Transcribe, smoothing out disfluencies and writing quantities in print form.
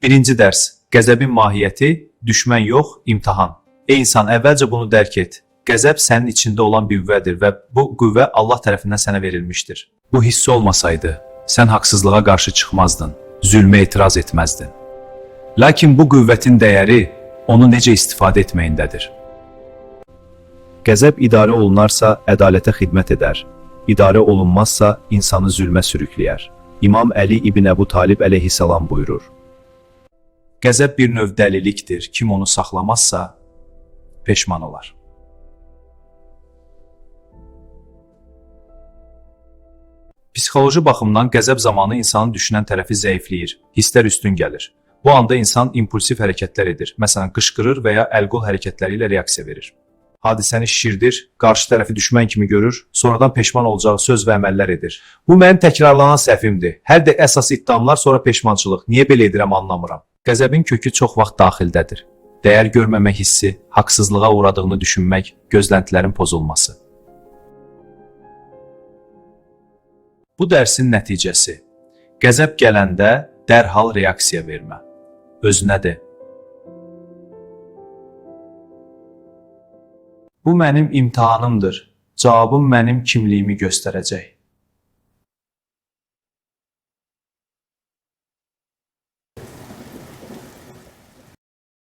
Birinci dərs. Qəzəbin mahiyyəti, düşmən yox, imtahan. Ey insan, əvvəlcə bunu dərk et. Qəzəb sənin içində olan bir qüvvədir və bu qüvvə Allah tərəfindən sənə verilmişdir. Bu hiss olmasaydı, sən haqsızlığa qarşı çıxmazdın, zülmə etiraz etməzdin. Lakin bu qüvvətin dəyəri onu necə istifadə etməyindədir. Qəzəb idarə olunarsa ədalətə xidmət edər, idarə olunmazsa insanı zülmə sürükləyər. İmam Əli İbn Əbu Talib əleyhissalam buyurur. Qəzəb bir növ dəlilikdir, kim onu saxlamazsa peşman olar. Psixoloji baxımdan qəzəb zamanı insanın düşünən tərəfi zəifləyir, hisslər üstün gəlir. Bu anda insan impulsiv hərəkətlər edir, məsələn qışqırır və ya əl-qol hərəkətləri ilə reaksiya verir. Hadisəni şişirdir, qarşı tərəfi düşmən kimi görür, sonradan peşman olacağı söz və əməllər edir. Bu mənim təkrarlanan səhvimdir. Hər də əsas iddiamlar, sonra peşmançılıq. Niyə belə edirəm anlamıram. Qəzəbin kökü çox vaxt daxildədir. Dəyər görməmək hissi, haqsızlığa uğradığını düşünmək, gözləntilərin pozulması. Bu dərsin nəticəsi. Qəzəb gələndə dərhal reaksiya vermə. Özünə de. Bu mənim imtahanımdır. Cavabım mənim kimliyimi göstərəcək.